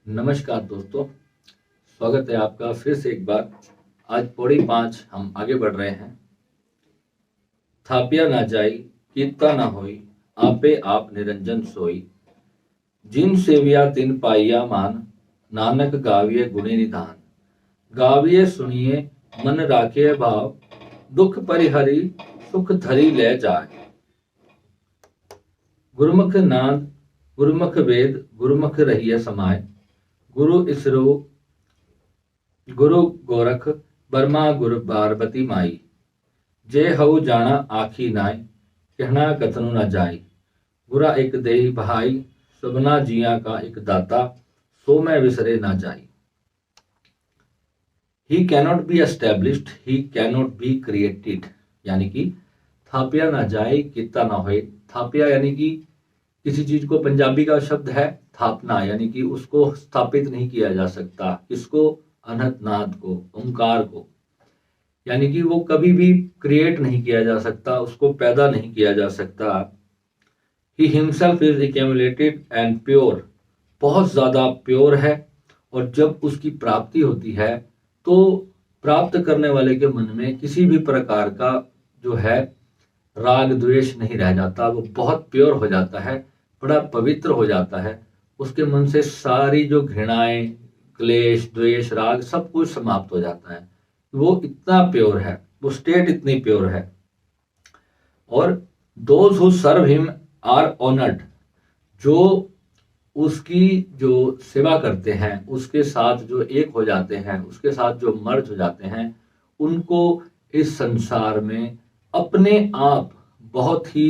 नमस्कार दोस्तों, स्वागत है आपका फिर से एक बार। आज पौड़ी 5 हम आगे बढ़ रहे हैं। थापिया ना जाई कीता ना होई, आपे आप निरंजन सोई। जिन सेविया तिन पाइया मान, नानक गाविए गुणे निधान। गाविए सुनिए मन राखे भाव, दुख परिहरी सुख धरी ले जाए। गुरुमुख नाद गुरुमुख वेद, गुरुमुख रहिए समाय। गुरु इसरो गुरु गोरख, बर्मा गुरु पार्वती माई। जे हऊ जाना आखी नाय, कहना कथनु न जाई। गुरा एक देही भाई, सबना जिया का एक दाता। सो मैं विसरे ना जाई। ही cannot be established, he cannot be created. यानी कि थापिया ना जाए किता ना होए। थापिया यानी कि किसी चीज को, पंजाबी का शब्द है थापना, यानी कि उसको स्थापित नहीं किया जा सकता। किसको? अनहत नाद को, ओंकार को। यानी कि वो कभी भी क्रिएट नहीं किया जा सकता, उसको पैदा नहीं किया जा सकता। He himself is accumulated and pure, बहुत ज्यादा प्योर है। और जब उसकी प्राप्ति होती है तो प्राप्त करने वाले के मन में किसी भी प्रकार का जो है राग द्वेष नहीं रह जाता। वो बहुत प्योर हो जाता है, बड़ा पवित्र हो जाता है। उसके मन से सारी जो घृणाएं, क्लेश, द्वेष, राग सब कुछ समाप्त हो जाता है। वो इतना प्योर है, वो स्टेट इतनी प्योर है। और those who serve him are honoured, जो उसकी जो सेवा करते हैं, उसके साथ जो एक हो जाते हैं, उसके साथ जो मर्ज हो जाते हैं, उनको इस संसार में अपने आप बहुत ही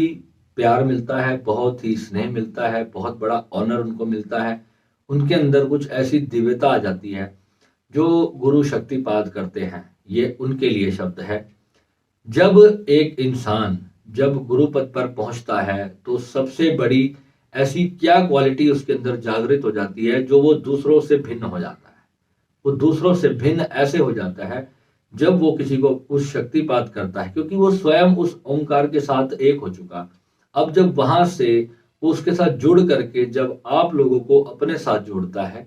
प्यार मिलता है, बहुत ही स्नेह मिलता है, बहुत बड़ा ऑनर उनको मिलता है। उनके अंदर कुछ ऐसी दिव्यता आ जाती है जो गुरु शक्तिपात करते हैं। ये उनके लिए शब्द है। जब एक इंसान जब गुरु पद पर पहुंचता है तो सबसे बड़ी ऐसी क्या क्वालिटी उसके अंदर जागृत हो जाती है जो वो दूसरों से भिन्न हो जाता है। वो दूसरों से भिन्न ऐसे हो जाता है जब वो किसी को उस शक्तिपात करता है, क्योंकि वो स्वयं उस ओंकार के साथ एक हो चुका। अब जब वहां से वो उसके साथ जुड़ करके जब आप लोगों को अपने साथ जोड़ता है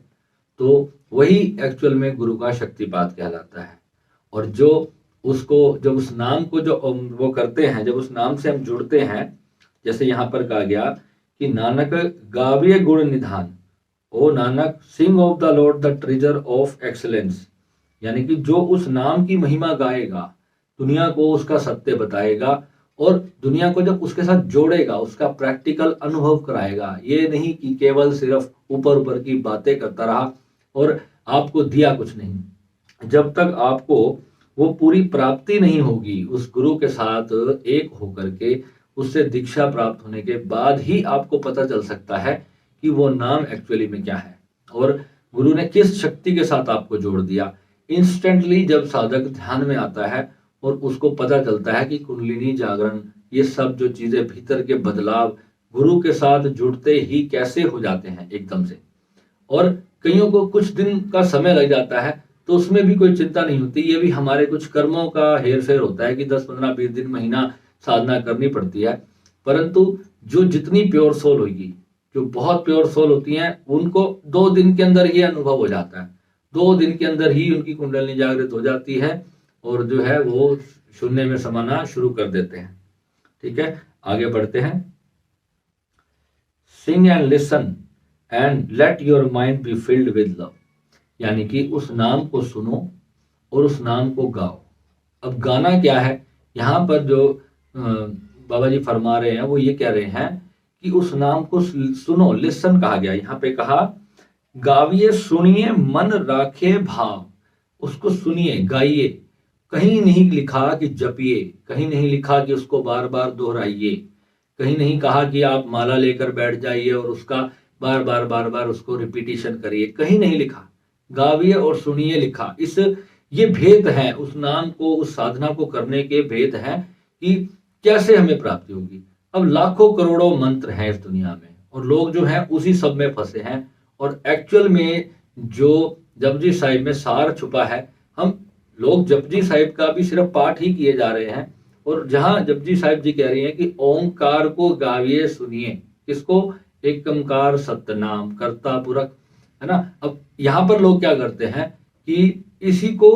तो वही एक्चुअल में गुरु का शक्तिपात कहलाता है। और जो उसको, जब उस नाम को जो वो करते हैं, जब उस नाम से हम जुड़ते हैं, जैसे यहाँ पर कहा गया कि नानक गाविए गुण निधान, O Nanak sing of the Lord the treasure of excellence. यानी कि जो उस नाम की महिमा गाएगा, दुनिया को उसका सत्य बताएगा और दुनिया को जब उसके साथ जोड़ेगा, उसका प्रैक्टिकल अनुभव कराएगा। ये नहीं कि केवल सिर्फ ऊपर ऊपर की बातें करता रहा और आपको दिया कुछ नहीं। जब तक आपको वो पूरी प्राप्ति नहीं होगी उस गुरु के साथ एक होकर के, उससे दीक्षा प्राप्त होने के बाद ही आपको पता चल सकता है कि वो नाम एक्चुअली में क्या है और गुरु ने किस शक्ति के साथ आपको जोड़ दिया। इंस्टेंटली जब साधक ध्यान में आता है और उसको पता चलता है कि कुंडलिनी जागरण, ये सब जो चीजें भीतर के बदलाव गुरु के साथ जुड़ते ही कैसे हो जाते हैं एकदम से। और कईयों को कुछ दिन का समय लग जाता है तो उसमें भी कोई चिंता नहीं होती। ये भी हमारे कुछ कर्मों का हेर फेर होता है कि 10 15 20 दिन, महीना साधना करनी पड़ती है। परंतु जो जितनी प्योर सोल होगी, जो बहुत प्योर सोल होती हैं, उनको 2 दिन के अंदर ही अनुभव हो जाता है। 2 दिन के अंदर ही उनकी कुंडलिनी जागृत हो जाती है और जो है वो शून्य में समाना शुरू कर देते हैं। ठीक है, आगे बढ़ते हैं। Sing and listen and let your mind be filled with love. यानी कि उस नाम को सुनो और उस नाम को गाओ। अब गाना क्या है, यहाँ पर जो बाबा जी फरमा रहे हैं वो ये कह रहे हैं कि उस नाम को सुनो, लिसन कहा गया। यहाँ पे कहा गाविए, सुनिए मन राखे भाव। उसको सुनिए, गाइए। कहीं नहीं लिखा कि जपिए, कहीं नहीं लिखा कि उसको बार बार दोहराइए, कहीं नहीं कहा कि आप माला लेकर बैठ जाइए और उसका बार बार बार बार उसको रिपीटिशन करिए, कहीं नहीं लिखा। गाविए और सुनिए लिखा। इस ये भेद है उस नाम को, उस साधना को करने के भेद हैं कि कैसे हमें प्राप्ति होगी। अब लाखों करोड़ों मंत्र हैं इस दुनिया में और लोग जो हैं उसी सब में फंसे हैं। और एक्चुअल में जो जपजी साहिब में सार छुपा है, हम लोग जपजी साहिब का भी सिर्फ पाठ ही किए जा रहे हैं। और जहां जपजी साहिब जी कह रही हैं कि ओंकार को गाविए सुनिए, किसको? एकंकार सत्यनाम, कर्ता पुरख। है ना। अब यहाँ पर लोग क्या करते हैं कि इसी को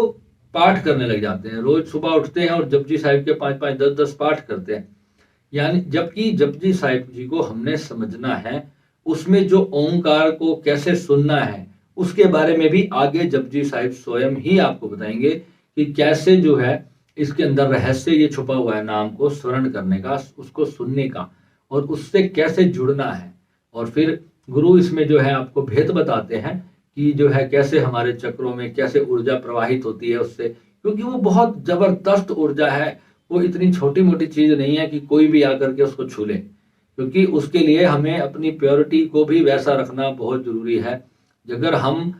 पाठ करने लग जाते हैं, रोज सुबह उठते हैं और जपजी साहिब के 5-5 10-10 पाठ करते हैं। यानी जबकि जपजी साहिब जी को हमने समझना है, उसमें जो ओंकार को कैसे सुनना है उसके बारे में भी आगे जपजी साहिब स्वयं ही आपको बताएंगे कि कैसे जो है इसके अंदर रहस्य ये छुपा हुआ है नाम को स्मरण करने का, उसको सुनने का, और उससे कैसे जुड़ना है। और फिर गुरु इसमें जो है आपको भेद बताते हैं कि जो है कैसे हमारे चक्रों में कैसे ऊर्जा प्रवाहित होती है उससे, क्योंकि वो बहुत जबरदस्त ऊर्जा है। वो इतनी छोटी मोटी चीज नहीं है कि कोई भी आकर के उसको छू ले, क्योंकि उसके लिए हमें अपनी प्योरिटी को भी वैसा रखना बहुत जरूरी है। अगर हम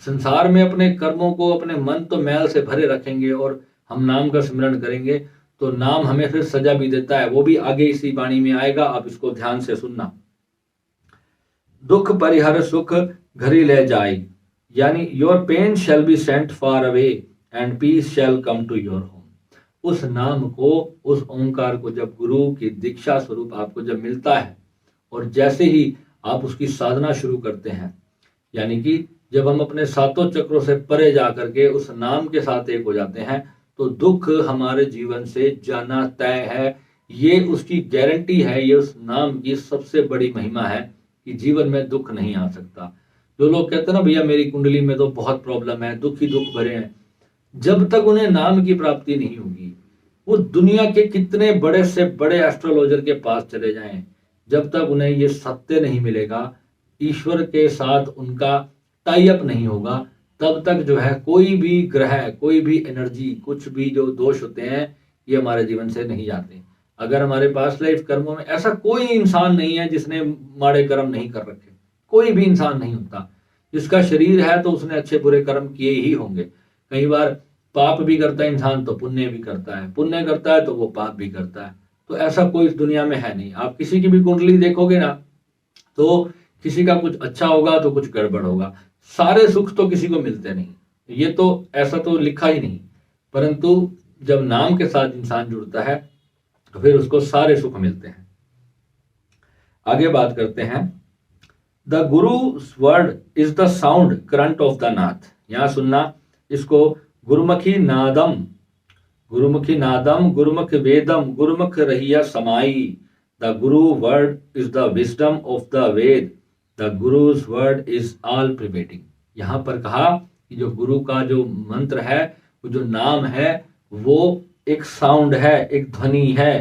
संसार में अपने कर्मों को, अपने मन तो मैल से भरे रखेंगे और हम नाम का स्मरण करेंगे तो नाम हमें फिर सजा भी देता है, वो भी आगे इसी वाणी में आएगा, आप इसको ध्यान से सुनना। दुख परिहर सुख घरी ले जाए, यानी your pain shall be sent far away and peace shall come to your home. उस नाम को, उस ओंकार को जब गुरु की दीक्षा स्वरूप आपको जब मिलता है और जैसे ही आप उसकी साधना शुरू करते हैं, यानी कि जब हम अपने सातों चक्रों से परे जा करके उस नाम के साथ एक हो जाते हैं तो दुख हमारे जीवन से जाना तय है। ये उसकी गारंटी है, ये उस नाम की सबसे बड़ी महिमा है कि जीवन में दुख नहीं आ सकता। जो लोग कहते हैं ना भैया मेरी कुंडली में तो बहुत प्रॉब्लम है, दुख ही दुख भरे हैं, जब तक उन्हें नाम की प्राप्ति नहीं होगी, वो दुनिया के कितने बड़े से बड़े एस्ट्रोलॉजर के पास चले जाएं, जब तक उन्हें ये सत्य नहीं मिलेगा, ईश्वर के साथ उनका टाई अप नहीं होगा, तब तक जो है कोई भी ग्रह, कोई भी एनर्जी, कुछ भी जो दोष होते हैं ये हमारे जीवन से नहीं जाते। अगर हमारे पास लाइफ कर्मों में ऐसा कोई इंसान नहीं है जिसने माड़े कर्म नहीं कर रखे, कोई भी इंसान नहीं होता। जिसका शरीर है तो उसने अच्छे बुरे कर्म किए ही होंगे। कई बार पाप भी करता है इंसान तो पुण्य भी करता है, पुण्य करता है तो वो पाप भी करता है। तो ऐसा कोई इस दुनिया में है नहीं। आप किसी की भी कुंडली देखोगे ना तो किसी का कुछ अच्छा होगा तो कुछ गड़बड़ होगा। सारे सुख तो किसी को मिलते नहीं, ये तो ऐसा तो लिखा ही नहीं, परंतु जब नाम के साथ इंसान जुड़ता है तो फिर उसको सारे सुख मिलते हैं। आगे बात करते हैं, the guru word is the sound current of the Nath. यहां सुनना इसको, गुरुमुखी नादम, गुरुमुखी नादम, गुरुमुख वेदम, गुरुमुख रहिया समाई। The guru word is the wisdom of the Veda, the guru's word is all pervading. यहां पर कहा कि जो गुरु का जो मंत्र है, वो जो नाम है, वो एक साउंड है, एक ध्वनि है।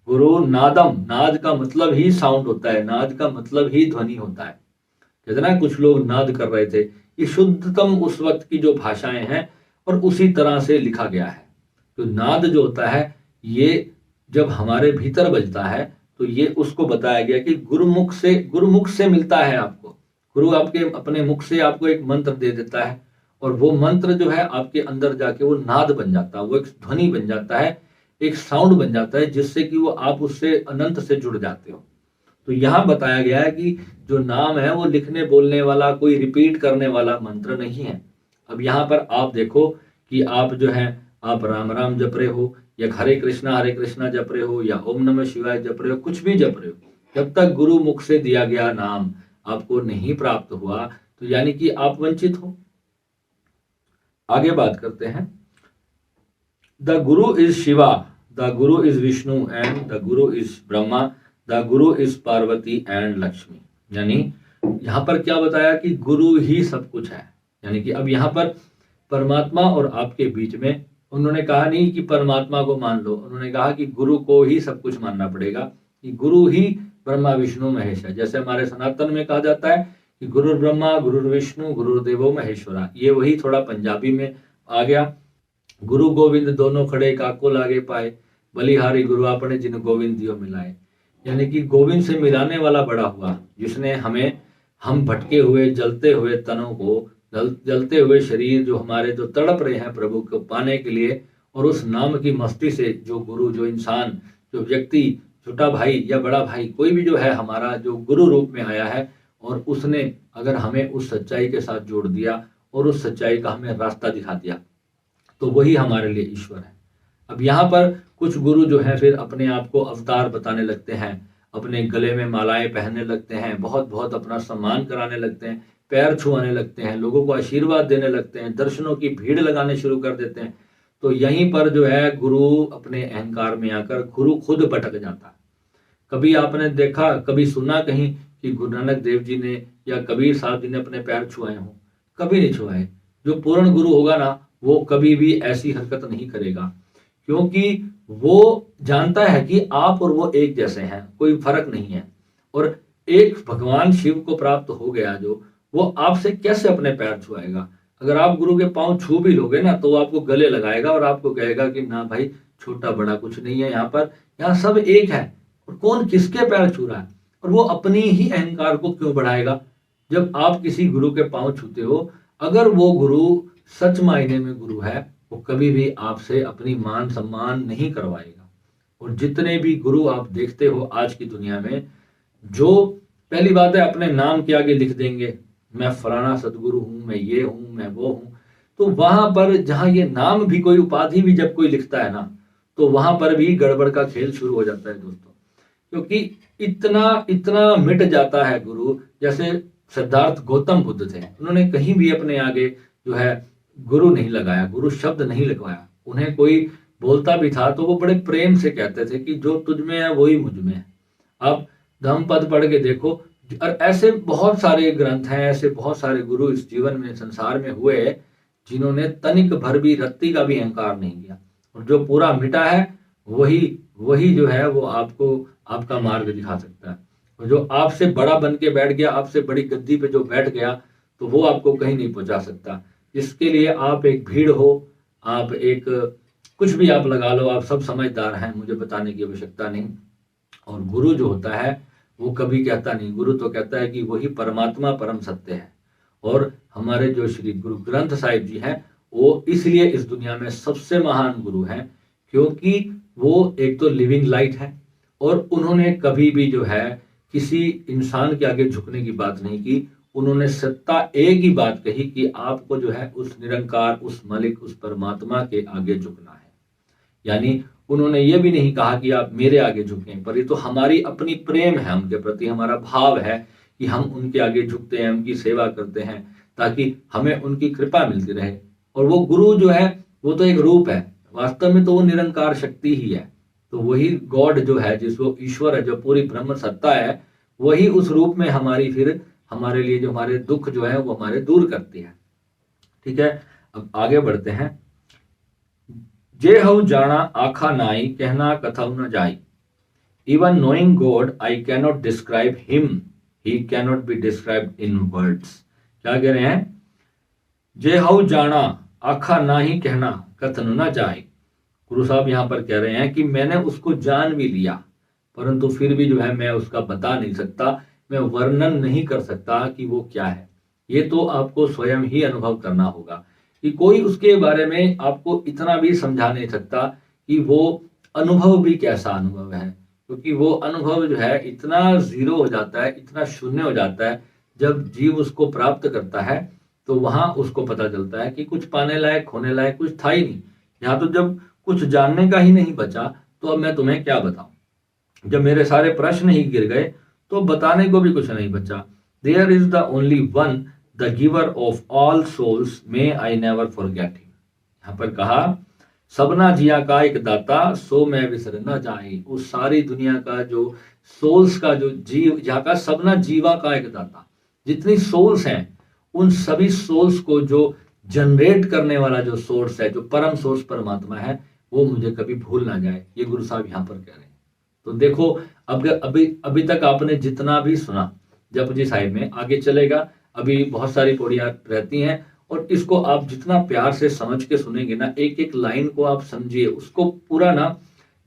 गुरु नादम, नाद का मतलब ही साउंड होता है, नाद का मतलब ही ध्वनि होता है। कहते ना कुछ लोग नाद कर रहे थे, ये शुद्धतम उस वक्त की जो भाषाएं हैं और उसी तरह से लिखा गया है। तो नाद जो होता है ये जब हमारे भीतर बजता है तो ये उसको बताया गया कि गुरुमुख से मिलता है आपको। गुरु आपके अपने मुख से आपको एक मंत्र दे देता है और वो मंत्र जो है आपके अंदर जाके वो नाद बन जाता है, वो एक ध्वनि बन जाता है, एक साउंड बन जाता है, जिससे कि वो आप उससे अनंत से जुड़ जाते हो। तो यहाँ बताया गया है कि जो नाम है वो लिखने बोलने वाला, कोई रिपीट करने वाला मंत्र नहीं है। अब यहाँ पर आप देखो कि आप जो है आप राम राम जप रहे हो या हरे कृष्णा जप रहे हो या ओम नमः शिवाय जप रहे हो, कुछ भी जप रहे हो, जब तक गुरु मुख से दिया गया नाम आपको नहीं प्राप्त हुआ तो यानी कि आप वंचित हो। आगे बात करते हैं, the Guru is Shiva, the Guru is Vishnu and the Guru is Brahma, the Guru is Parvati and Lakshmi. यानी यहां पर क्या बताया कि गुरु ही सब कुछ है। यानी कि अब यहां पर परमात्मा और आपके बीच में उन्होंने कहा नहीं कि परमात्मा को मान लो, उन्होंने कहा कि गुरु को ही सब कुछ मानना पड़ेगा, कि गुरु ही ब्रह्मा विष्णु महेश है। जैसे हमारे सनातन में कहा जाता है कि गुरु ब्रह्मा गुरु विष्णु गुरुदेवो महेश्वरा, ये वही थोड़ा पंजाबी में आ गया। गुरु गोविंद दोनों खड़े काको लागे पाए, बलिहारी गुरु आपने जिन गोविंद दियो मिलाए। यानी कि गोविंद से मिलाने वाला बड़ा हुआ, जिसने हमें, हम भटके हुए जलते हुए तनों को, जलते हुए शरीर जो हमारे जो तड़प रहे हैं प्रभु को पाने के लिए, और उस नाम की मस्ती से जो गुरु, जो इंसान, जो व्यक्ति, छोटा भाई या बड़ा भाई, कोई भी जो है हमारा जो गुरु रूप में आया है, और उसने अगर हमें उस सच्चाई के साथ जोड़ दिया और उस सच्चाई का हमें रास्ता दिखा दिया तो वही हमारे लिए ईश्वर है। अब यहाँ पर कुछ गुरु जो है फिर अपने आप को अवतार बताने लगते हैं, अपने गले में मालाएं पहनने लगते हैं, बहुत बहुत अपना सम्मान कराने लगते हैं, पैर छुआने लगते हैं, लोगों को आशीर्वाद देने लगते हैं, दर्शनों की भीड़ लगाने शुरू कर देते हैं, तो यहीं पर जो है गुरु अपने अहंकार में आकर गुरु खुद भटक जाता है। कभी आपने देखा, कभी सुना कहीं कि गुरु नानक देव जी ने या कबीर साहब जी ने अपने पैर छुआए हों? कभी नहीं छुआए। जो पूर्ण गुरु होगा ना, वो कभी भी ऐसी हरकत नहीं करेगा, क्योंकि वो जानता है कि आप और वो एक जैसे हैं, कोई फर्क नहीं है। और एक भगवान शिव को प्राप्त हो गया जो, वो आपसे कैसे अपने पैर छुआएगा? अगर आप गुरु के पांव छू भी लोगे ना, तो वो आपको गले लगाएगा और आपको कहेगा कि ना भाई, छोटा बड़ा कुछ नहीं है यहाँ पर, यहाँ सब एक है। और कौन किसके पैर छू रहा है? और वो अपनी ही अहंकार को क्यों बढ़ाएगा? जब आप किसी गुरु के पांव छूते हो, अगर वो गुरु सच मायने में गुरु है, वो कभी भी आपसे अपनी मान सम्मान नहीं करवाएगा। और जितने भी गुरु आप देखते हो आज की दुनिया में, जो पहली बात है अपने नाम के आगे लिख देंगे, मैं फलाना सदगुरु हूं, मैं ये हूं, मैं वो हूं। तो वहां पर जहां ये नाम भी, कोई उपाधि भी जब कोई लिखता है ना, तो वहां पर भी गड़बड़ का खेल शुरू हो जाता है दोस्तों। क्योंकि इतना इतना मिट जाता है गुरु। जैसे सिद्धार्थ गौतम बुद्ध थे, उन्होंने कहीं भी अपने आगे जो है गुरु नहीं लगाया, गुरु शब्द नहीं लगवाया। उन्हें कोई बोलता भी था तो वो बड़े प्रेम से कहते थे कि जो तुझ में है वही मुझ में है। आप धम्मपद पढ़ के देखो, और ऐसे बहुत सारे ग्रंथ हैं, ऐसे बहुत सारे गुरु इस जीवन में, संसार में हुए, जिन्होंने तनिक भर भी, रत्ती का भी अहंकार नहीं किया। और जो पूरा मिटा है, वही वही जो है वो आपको आपका मार्ग दिखा सकता है। और जो आपसे बड़ा बन के बैठ गया, आपसे बड़ी गद्दी पे जो बैठ गया, तो वो आपको कहीं नहीं पहुंचा सकता। इसके लिए आप एक भीड़ हो, आप एक कुछ भी आप लगा लो, आप सब समझदार हैं, मुझे बताने की आवश्यकता नहीं। और गुरु जो होता है वो कभी कहता नहीं, गुरु तो कहता है कि वही परमात्मा परम सत्य है। और हमारे जो श्री गुरु ग्रंथ साहिब जी हैं, वो इसलिए इस दुनिया में सबसे महान गुरु हैं, क्योंकि वो एक तो लिविंग लाइट है, और उन्होंने कभी भी जो है किसी इंसान के आगे झुकने की बात नहीं की। उन्होंने सत्ता एक ही बात कही कि आपको जो है उस निरंकार, उस मालिक, उस परमात्मा के आगे झुकना है। यानी उन्होंने ये भी नहीं कहा कि आप मेरे आगे झुकें, पर ये तो हमारी अपनी प्रेम है उनके प्रति, हमारा भाव है कि हम उनके आगे झुकते हैं, उनकी सेवा करते हैं, ताकि हमें उनकी कृपा मिलती रहे। और वो गुरु जो है वो तो एक रूप है, वास्तव में तो वो निरंकार शक्ति ही है। तो वही गॉड जो है, जिसको ईश्वर है, जो पूरी ब्रह्म सत्ता है, वही उस रूप में हमारी फिर हमारे लिए जो हमारे दुख जो है वो हमारे दूर करती है। ठीक है, अब आगे बढ़ते हैं। जे हऊ जाना आखा नाई, कहना कथाऊ न जाई। Even knowing God I cannot describe him, he cannot be described in words. क्या कह रहे हैं? जे हऊ जाना आखा ना ही कहना कथन न जाए। गुरु साहब यहाँ पर कह रहे हैं कि मैंने उसको जान भी लिया, परंतु फिर भी जो है मैं उसका बता नहीं सकता, मैं वर्णन नहीं कर सकता कि वो क्या है। ये तो आपको स्वयं ही अनुभव करना होगा, कि कोई उसके बारे में आपको इतना भी समझा नहीं सकता कि वो अनुभव भी कैसा अनुभव है। क्योंकि वो अनुभव जो है इतना जीरो हो जाता है, इतना शून्य हो जाता है, जब जीव उसको प्राप्त करता है, तो वहां उसको पता चलता है कि कुछ पाने लायक, खोने लायक कुछ था ही नहीं। यहाँ तो जब कुछ जानने का ही नहीं बचा, तो अब मैं तुम्हें क्या बताऊं? जब मेरे सारे प्रश्न ही गिर गए, तो बताने को भी कुछ नहीं बचा। There is the only one, the giver of all souls, may I never forget him. यहाँ पर कहा, सबना जिया का एक दाता, सो मैं विसर न जाए। उस सारी दुनिया का जो सोल्स का जो जीव, यहाँ का सबना जीवा का एक दाता, जितनी सोल्स हैं उन सभी सोल्स को जो जनरेट करने वाला जो सोर्स है, जो परम सोर्स परमात्मा है, वो मुझे कभी भूल ना जाए। ये गुरु साहब यहाँ पर कह रहे हैं। तो देखो, अब अभी अभी तक आपने जितना भी सुना, जपजी साहिब में आगे चलेगा, अभी बहुत सारी पौड़ियां रहती हैं, और इसको आप जितना प्यार से समझ के सुनेंगे ना, एक एक लाइन को आप समझिए, उसको पूरा ना,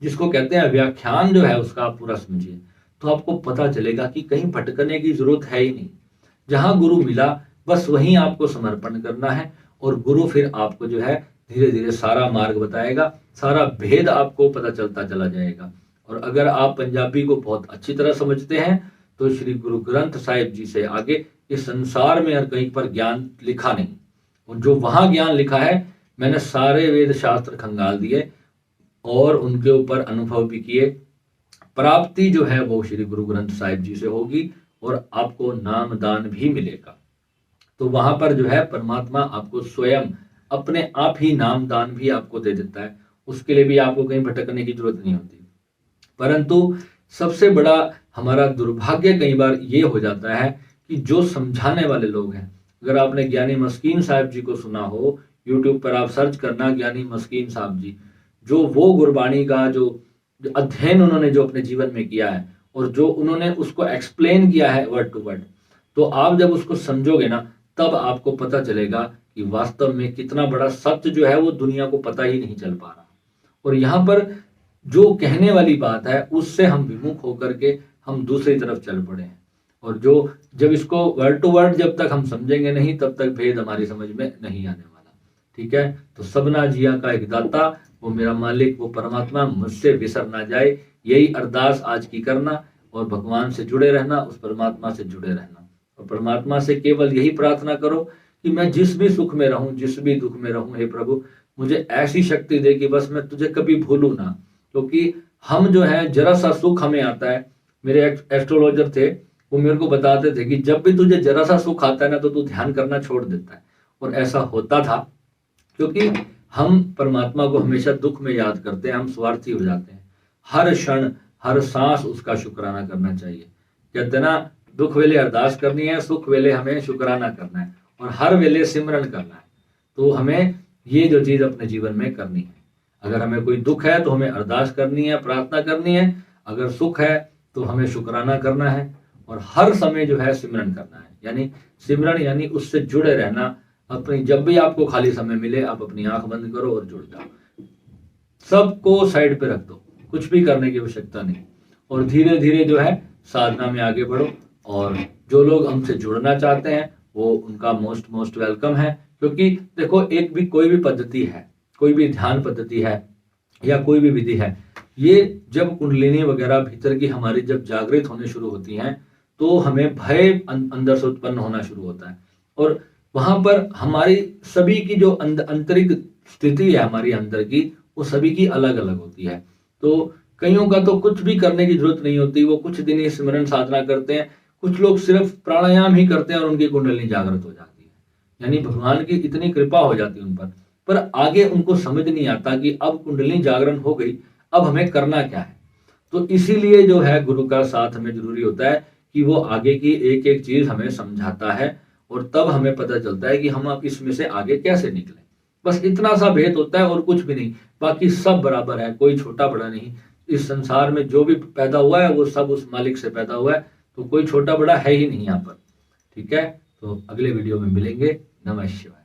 जिसको कहते हैं व्याख्यान जो है उसका आप पूरा समझिए, तो आपको पता चलेगा कि कहीं भटकने की जरूरत है ही नहीं। जहां गुरु मिला बस वहीं आपको समर्पण करना है, और गुरु फिर आपको जो है धीरे धीरे सारा मार्ग बताएगा, सारा भेद आपको पता चलता चला जाएगा। और अगर आप पंजाबी को बहुत अच्छी तरह समझते हैं, तो श्री गुरु ग्रंथ साहिब जी से आगे इस संसार में हर कहीं पर ज्ञान लिखा नहीं। और जो वहां ज्ञान लिखा है, मैंने सारे वेद शास्त्र खंगाल दिए और उनके ऊपर अनुभव भी किए। प्राप्ति जो है वो श्री गुरु ग्रंथ साहिब जी से होगी, और आपको नाम दान भी मिलेगा। तो वहां पर जो है परमात्मा आपको स्वयं अपने आप ही नाम दान भी आपको दे देता है। उसके लिए भी आपको कहीं भटकने की जरूरत नहीं होती। परंतु सबसे बड़ा हमारा दुर्भाग्य कई बार ये हो जाता है कि जो समझाने वाले लोग हैं, अगर आपने ज्ञानी मस्कीन साहब जी को सुना हो, यूट्यूब पर आप सर्च करना ज्ञानी मस्कीन साहब जी, जो वो गुरबाणी का जो अध्ययन उन्होंने जो अपने जीवन में किया है और जो उन्होंने उसको एक्सप्लेन किया है वर्ड टू वर्ड, तो आप जब उसको समझोगे ना, तब आपको पता चलेगा कि वास्तव में कितना बड़ा सत्य जो है वो दुनिया को पता ही नहीं चल पा रहा। और यहाँ पर जो कहने वाली बात है उससे हम विमुख होकर के हम दूसरी तरफ चल पड़े हैं। और जो जब इसको वर्ड टू वर्ड जब तक हम समझेंगे नहीं, तब तक भेद हमारी समझ में नहीं आने वाला। ठीक है, तो सबना जिया का एक दाता, वो मेरा मालिक, वो परमात्मा मुझसे बिसर ना जाए, यही अरदास आज की करना और भगवान से जुड़े रहना, उस परमात्मा से जुड़े रहना। और परमात्मा से केवल यही प्रार्थना करो कि मैं जिस भी सुख में रहूं, जिस भी दुख में रहूं, हे प्रभु मुझे ऐसी शक्ति दे कि बस मैं तुझे कभी भूलूं ना। क्योंकि हम जो है, जरा सा सुख हमें आता है, मेरे एस्ट्रोलॉजर थे, वो मेरे को बताते थे कि जब भी तुझे जरा सा सुख आता है ना, तो तू ध्यान करना छोड़ देता है। और ऐसा होता था, क्योंकि हम परमात्मा को हमेशा दुख में याद करते हैं, हम स्वार्थी हो जाते हैं। हर क्षण हर सांस उसका शुक्राना करना चाहिए। कहते ना, दुख वेले अरदास करनी है, सुख वेले हमें शुक्राना करना है और हर वेले सिमरन करना है। तो हमें ये जो चीज अपने जीवन में करनी है। अगर हमें कोई दुख है तो हमें अरदास करनी है, प्रार्थना करनी है। अगर सुख है तो हमें शुक्राना करना है और हर समय जो है सिमरन करना है। यानी सिमरन यानी उससे जुड़े रहना। अपनी जब भी आपको खाली समय मिले, आप अपनी आंख बंद करो और जुड़ जाओ, सबको साइड पे रख दो, कुछ भी करने की आवश्यकता नहीं, और धीरे धीरे जो है साधना में आगे बढ़ो। और जो लोग हमसे जुड़ना चाहते हैं वो उनका मोस्ट वेलकम है। क्योंकि देखो, एक भी कोई भी पद्धति है, कोई भी ध्यान पद्धति है या कोई भी विधि है, ये जब कुंडलिनी वगैरह भीतर की हमारी जब जागृत होने शुरू होती हैं, तो हमें भय अंदर से उत्पन्न होना शुरू होता है। और वहां पर हमारी सभी की जो आंतरिक स्थिति है हमारी अंदर की, वो सभी की अलग अलग होती है। तो कईयों का तो कुछ भी करने की जरूरत नहीं होती, वो कुछ दिन ही स्मरण साधना करते हैं। कुछ लोग सिर्फ प्राणायाम ही करते हैं और उनकी कुंडलिनी जागृत हो जाती है। यानी भगवान की इतनी कृपा हो जाती है उन पर आगे उनको समझ नहीं आता कि अब कुंडलिनी जागरण हो गई, अब हमें करना क्या है। तो इसीलिए जो है गुरु का साथ हमें जरूरी होता है कि वो आगे की एक एक चीज हमें समझाता है और तब हमें पता चलता है कि हम अब इसमें से आगे कैसे निकले। बस इतना सा भेद होता है और कुछ भी नहीं, बाकी सब बराबर है, कोई छोटा बड़ा नहीं। इस संसार में जो भी पैदा हुआ है वो सब उस मालिक से पैदा हुआ है, तो कोई छोटा बड़ा है ही नहीं यहाँ पर। ठीक है, तो अगले वीडियो में मिलेंगे। नमः शिवाय।